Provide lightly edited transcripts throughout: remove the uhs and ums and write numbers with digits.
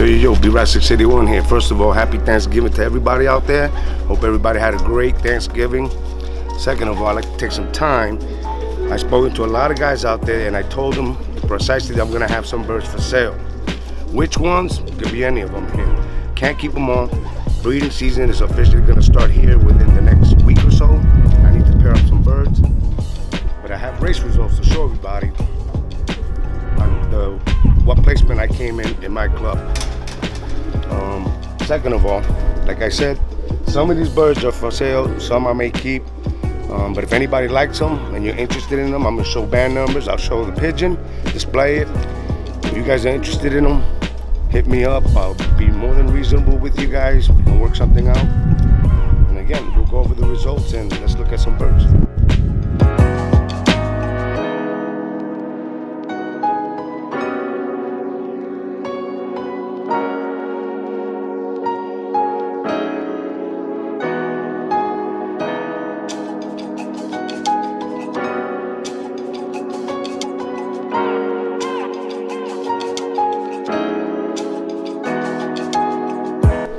Yo, B-Rod681 here. First of all, happy Thanksgiving to everybody out there. Hope everybody had a great Thanksgiving. Second of all, I'd like to take some time. I've spoken to a lot of guys out there and I told them precisely that I'm gonna have some birds for sale. Which ones? Could be any of them here. Can't keep them all. Breeding season is officially gonna start here within the next week or so. I need to pair up some birds. But I have race results to show everybody on what placement I came in my club. Second of all, like I said, some of these birds are for sale, some I may keep. But if anybody likes them and you're interested in them, I'm gonna show band numbers. I'll show the pigeon, display it. If you guys are interested in them, hit me up. I'll be more than reasonable with you guys. We can work something out. And again, we'll go over the results and let's look at some birds.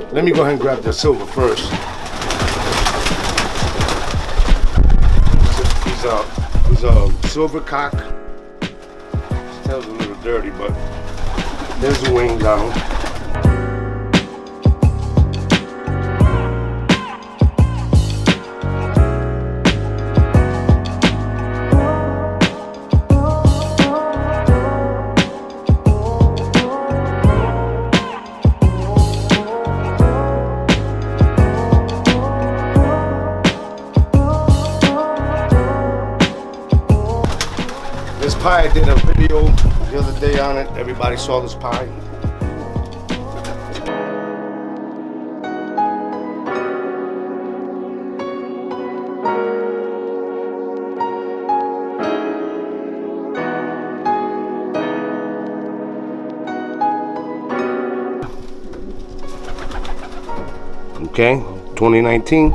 Let me go ahead and grab the silver first. He's a silver cock. His tail's a little dirty, but there's the wings on him. This pie, I did a video the other day on it. Everybody saw this pie. Okay, 2019.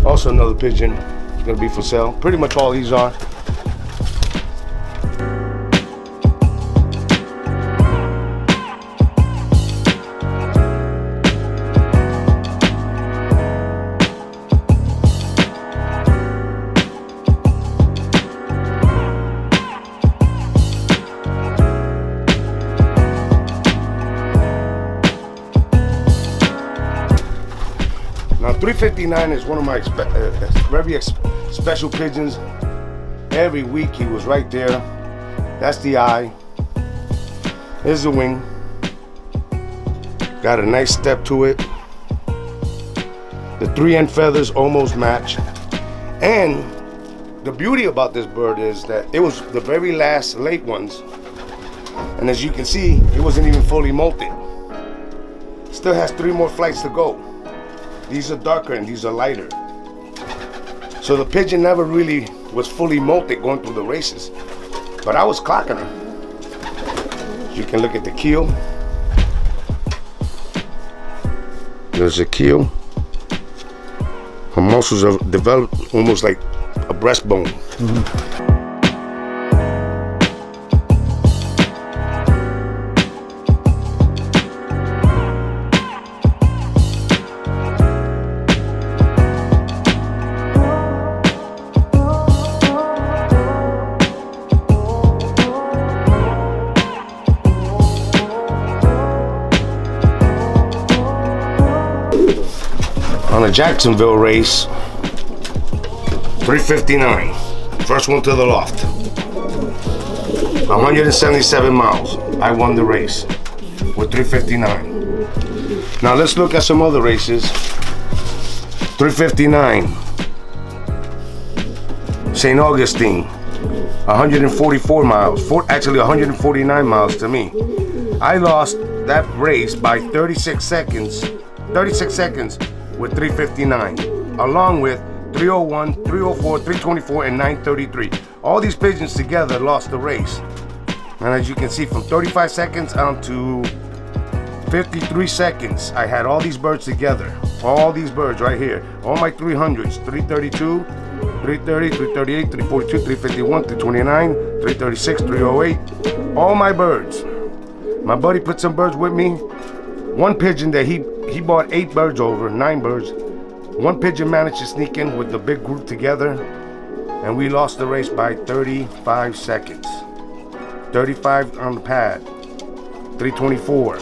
Also another pigeon. It's gonna be for sale. Pretty much all these are. Now 359 is one of my very special pigeons. Every week he was right there. That's the eye. Here's the wing. Got a nice step to it. The three end feathers almost match. And the beauty about this bird is that it was the very last late ones. And as you can see, it wasn't even fully molted. Still has 3 more flights to go. These are darker and these are lighter. So the pigeon never really was fully molted going through the races. But I was clocking her. You can look at the keel. There's the keel. Her muscles are developed almost like a breastbone. On a Jacksonville race, 359, first one to the loft, 177 miles. I won the race with 359. Now let's look at some other races. 359, St. Augustine, 144 miles, actually 149 miles to me. I lost that race by 36 seconds with 359, along with 301, 304, 324, and 933. All these pigeons together lost the race. And as you can see, from 35 seconds on to 53 seconds, I had all these birds together. All these birds right here. All my 300s, 332, 330, 338, 342, 351, 329, 336, 308. All my birds. My buddy put some birds with me. One pigeon that he bought 8 birds over, 9 birds. One pigeon managed to sneak in with the big group together, and we lost the race by 35 seconds. 35 on the pad, 324.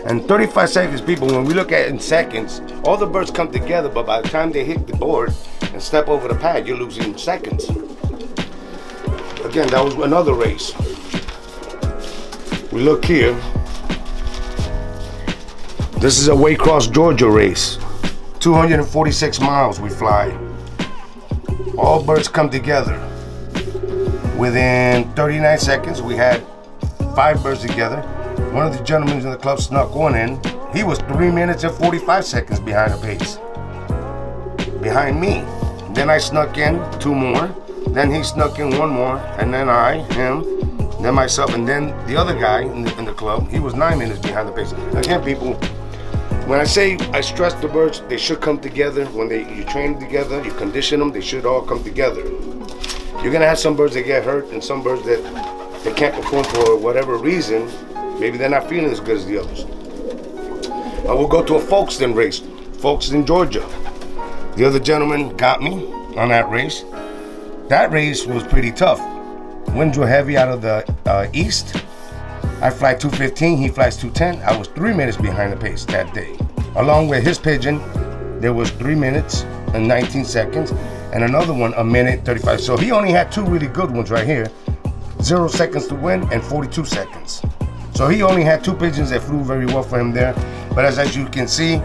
And 35 seconds, people, when we look at it in seconds, all the birds come together, but by the time they hit the board and step over the pad, you're losing seconds. Again, that was another race. We look here. This is a Waycross, Georgia race. 246 miles we fly. All birds come together. Within 39 seconds, we had 5 birds together. One of the gentlemen in the club snuck one in. He was 3 minutes and 45 seconds behind the pace. Behind me. Then I snuck in 2 more. Then he snuck in 1 more. And then him, then myself, and then the other guy in the club, he was 9 minutes behind the pace. Again, people, when I say I stress the birds, they should come together. When you train them together, you condition them, they should all come together. You're gonna have some birds that get hurt and some birds that they can't perform for whatever reason. Maybe they're not feeling as good as the others. We'll go to a Folkestone race, Folkestone, Georgia. The other gentleman got me on that race. That race was pretty tough. Winds were heavy out of the east. I fly 215, he flies 210. I was 3 minutes behind the pace that day. Along with his pigeon, there was 3 minutes and 19 seconds, and another one, 1 minute 35. So he only had 2 really good ones right here. 0 seconds to win and 42 seconds. So he only had 2 pigeons that flew very well for him there. But as you can see,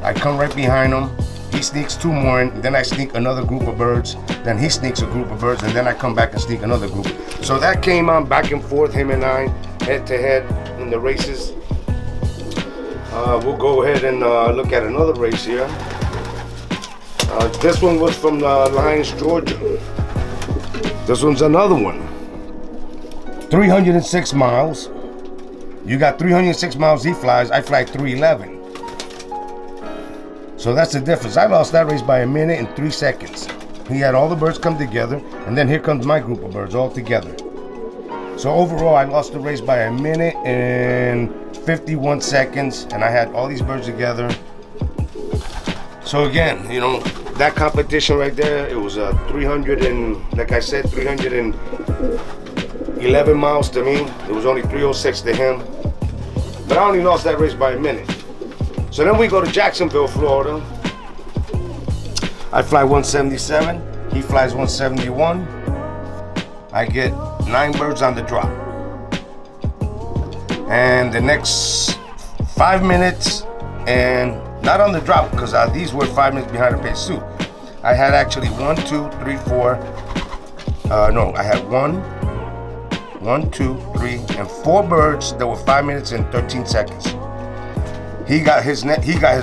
I come right behind him. He sneaks 2 more in, then I sneak another group of birds, then he sneaks a group of birds, and then I come back and sneak another group. So that came on back and forth, him and I, head to head in the races. We'll go ahead and look at another race here. This one was from Lyons, Georgia. This one's another one. 306 miles. You got 306 miles he flies, I fly 311. So that's the difference. I lost that race by 1 minute and 3 seconds. He had all the birds come together, and then here comes my group of birds all together. So overall, I lost the race by 1 minute and 51 seconds, and I had all these birds together. So again, you know, that competition right there, it was 300 and, like I said, 311 miles to me. It was only 306 to him. But I only lost that race by 1 minute. So then we go to Jacksonville, Florida. I fly 177, he flies 171. I get 9 birds on the drop. And the next 5 minutes, and not on the drop, because these were 5 minutes behind the pace too. I had actually 1, 2, 3, 4. No, I had 1, 2, 3, and 4 birds that were 5 minutes and 13 seconds. He got his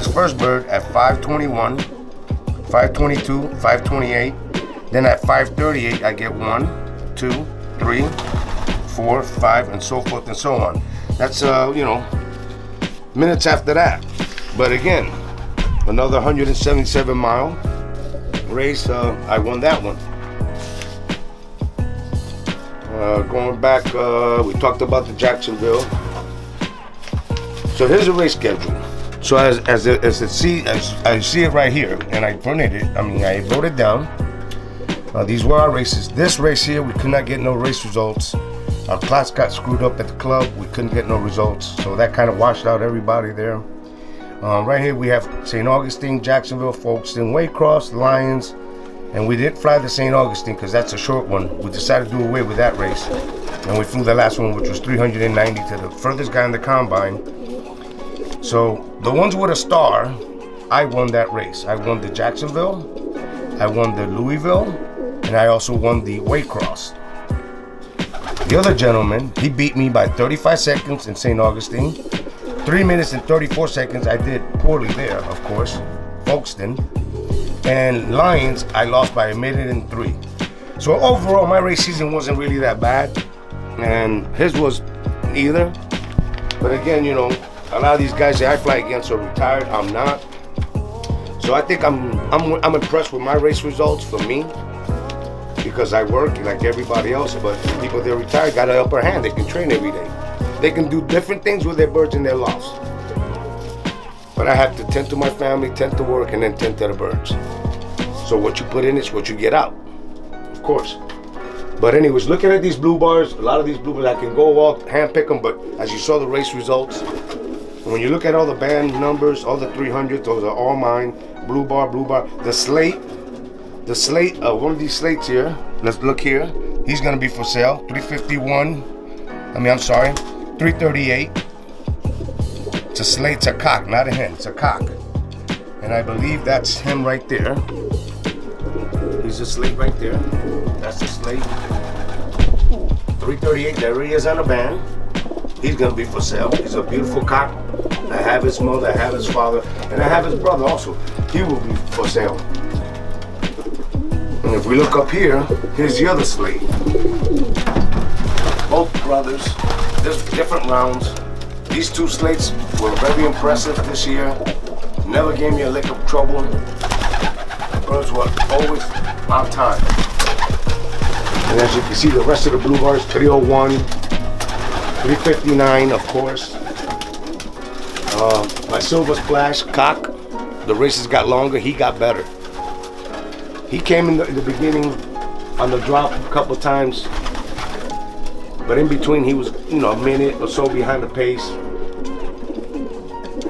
first bird at 5:21, 5:22, 5:28. Then at 5:38, I get 1, 2, 3, 4, 5, and so forth and so on. That's you know, minutes after that. But again, another 177 mile race. I won that one. Going back, we talked about the Jacksonville. So here's a race schedule. So as I see it right here, and I printed it. I mean, I wrote it down. These were our races. This race here, we could not get no race results. Our clocks got screwed up at the club. We couldn't get no results. So that kind of washed out everybody there. Right here we have St. Augustine, Jacksonville, Folkestone, Waycross, Lyons, and we didn't fly the St. Augustine because that's a short one. We decided to do away with that race, and we flew the last one, which was 390 to the furthest guy in the combine. So the ones with a star, I won that race. I won the Jacksonville, I won the Louisville, and I also won the Waycross. The other gentleman, he beat me by 35 seconds in St. Augustine. 3 minutes and 34 seconds, I did poorly there, of course, Folkestone. And Lyons, I lost by 1 minute and 3. So overall, my race season wasn't really that bad, and his was either. But again, you know, a lot of these guys say I fly against are retired. I'm not. So I think I'm impressed with my race results for me, because I work like everybody else. But people that are retired got an upper hand. They can train every day. They can do different things with their birds in their lofts. But I have to tend to my family, tend to work, and then tend to the birds. So what you put in is what you get out, of course. But anyways, looking at these blue bars, a lot of these blue bars, I can go walk, hand pick them, but as you saw the race results, when you look at all the band numbers, all the 300s, those are all mine. Blue bar, blue bar. The slate, one of these slates here, let's look here. He's gonna be for sale, 351. I'm sorry, 338. It's a slate, it's a cock, not a hen, it's a cock. And I believe that's him right there. He's a slate right there. That's the slate. 338, there he is on the band. He's gonna be for sale. He's a beautiful cock. I have his mother, I have his father, and I have his brother also. He will be for sale. And if we look up here, here's the other slate. Both brothers, there's different rounds. These two slates were very impressive this year. Never gave me a lick of trouble. The birds were always on time. And as you can see, the rest of the blue bars, 301, 359, of course. My Silver Splash cock, the races got longer, he got better. He came in the beginning on the drop a couple times, but in between he was, a minute or so behind the pace.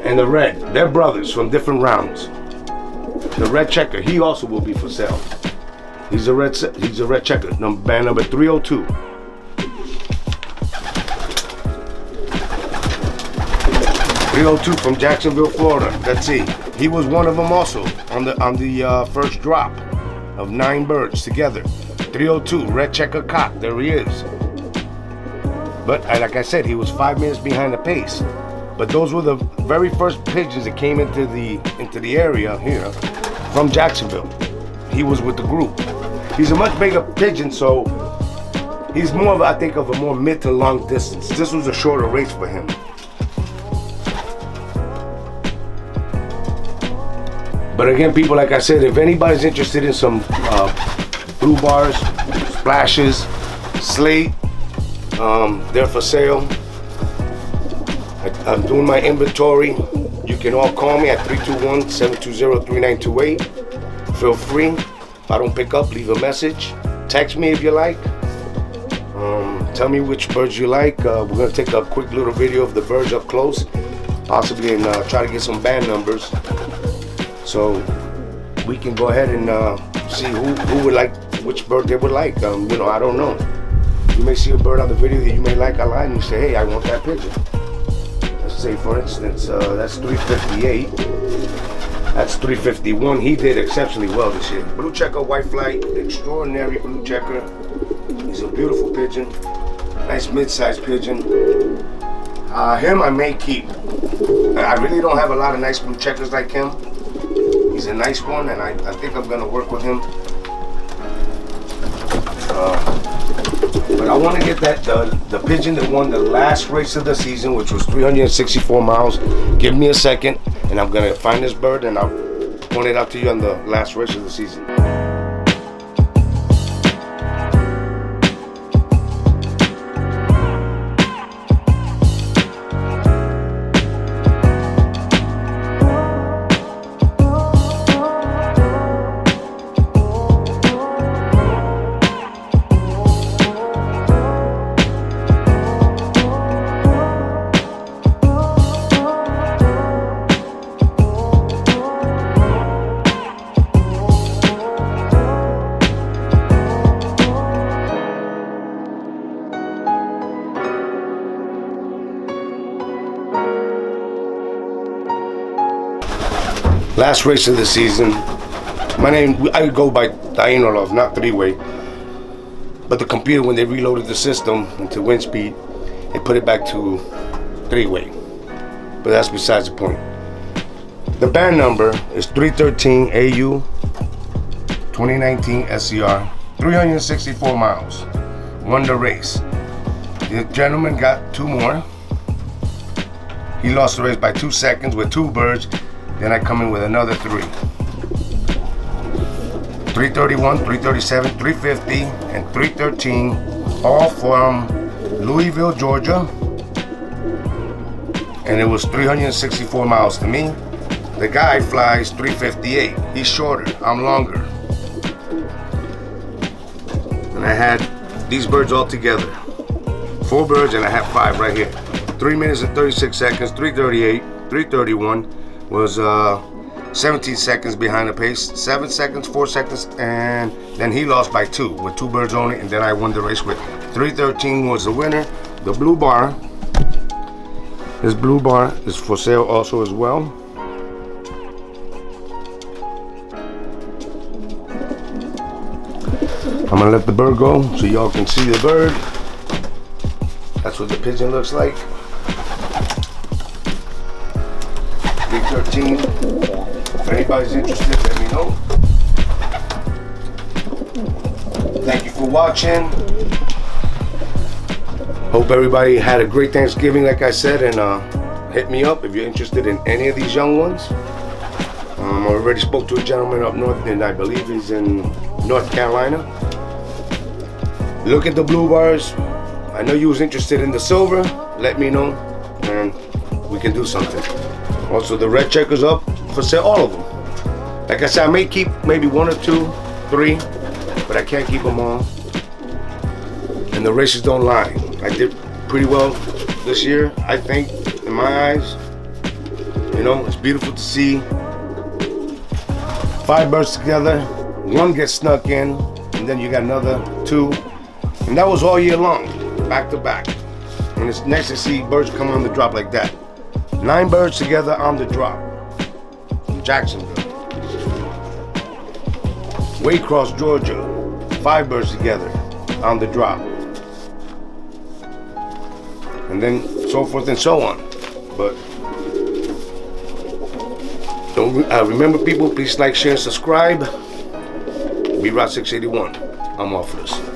And the red, they're brothers from different rounds. The red checker, he also will be for sale. He's a red checker, band number 302. 302 from Jacksonville, Florida. Let's see. He was one of them also on the first drop of 9 birds together. 302, red checker cock. There he is. But like I said, he was 5 minutes behind the pace. But those were the very first pigeons that came into the area here from Jacksonville. He was with the group. He's a much bigger pigeon, so he's more of, I think, of a more mid to long distance. This was a shorter race for him. But again, people, like I said, if anybody's interested in some blue bars, splashes, slate, they're for sale. I'm doing my inventory. You can all call me at 321-720-3928. Feel free. If I don't pick up, leave a message. Text me if you like. Tell me which birds you like. We're going to take a quick little video of the birds up close, possibly, and try to get some band numbers. So we can go ahead and see who would like, which bird they would like. I don't know. You may see a bird on the video that you may like a lot, and you say, hey, I want that pigeon. Let's say, for instance, that's 358. That's 351. He did exceptionally well this year. Blue checker, white flight, extraordinary blue checker. He's a beautiful pigeon. Nice mid-sized pigeon. Him I may keep. I really don't have a lot of nice blue checkers like him. He's a nice one, and I think I'm gonna work with him. But I want to get the pigeon that won the last race of the season, which was 364 miles. Give me a second, and I'm gonna find this bird, and I'll point it out to you on the last race of the season. Last race of the season. I go by Taino Loft, not 3-way. But the computer, when they reloaded the system into wind speed, they put it back to 3-way. But that's besides the point. The band number is 313 AU 2019 SCR, 364 miles. Won the race. The gentleman got 2 more. He lost the race by 2 seconds with 2 birds. Then I come in with another 3. 331, 337, 350, and 313, all from Louisville, Georgia. and it was 364 miles to me. The guy flies 358. He's shorter, I'm longer. And I had these birds all together. 4 birds and I had 5 right here. 3 minutes and 36 seconds, 338, 331 was 17 seconds behind the pace, 7 seconds, 4 seconds, and then he lost by 2 with 2 birds only, and then I won the race with 313 was the winner. The blue bar, this blue bar is for sale also as well. I'm gonna let the bird go so y'all can see the bird. That's what the pigeon looks like. 313. If anybody's interested, let me know. Thank you for watching. Hope everybody had a great Thanksgiving, like I said, and hit me up if you're interested in any of these young ones. I already spoke to a gentleman up north, and I believe he's in North Carolina. Look at the blue bars. I know you was interested in the silver. Let me know, and we can do something. Also, the red checkers up for sale, all of them. Like I said, I may keep maybe 1 or 2, 3, but I can't keep them all. And the races don't lie. I did pretty well this year, I think, in my eyes. You know, it's beautiful to see 5 birds together, 1 gets snuck in, and then you got another 2. And that was all year long, back to back. And it's nice to see birds come on the drop like that. 9 birds together on the drop. Jacksonville. Waycross, Georgia. 5 birds together on the drop. And then so forth and so on. But don't remember, people, please like, share, and subscribe. B-Rod 681. I'm off of this.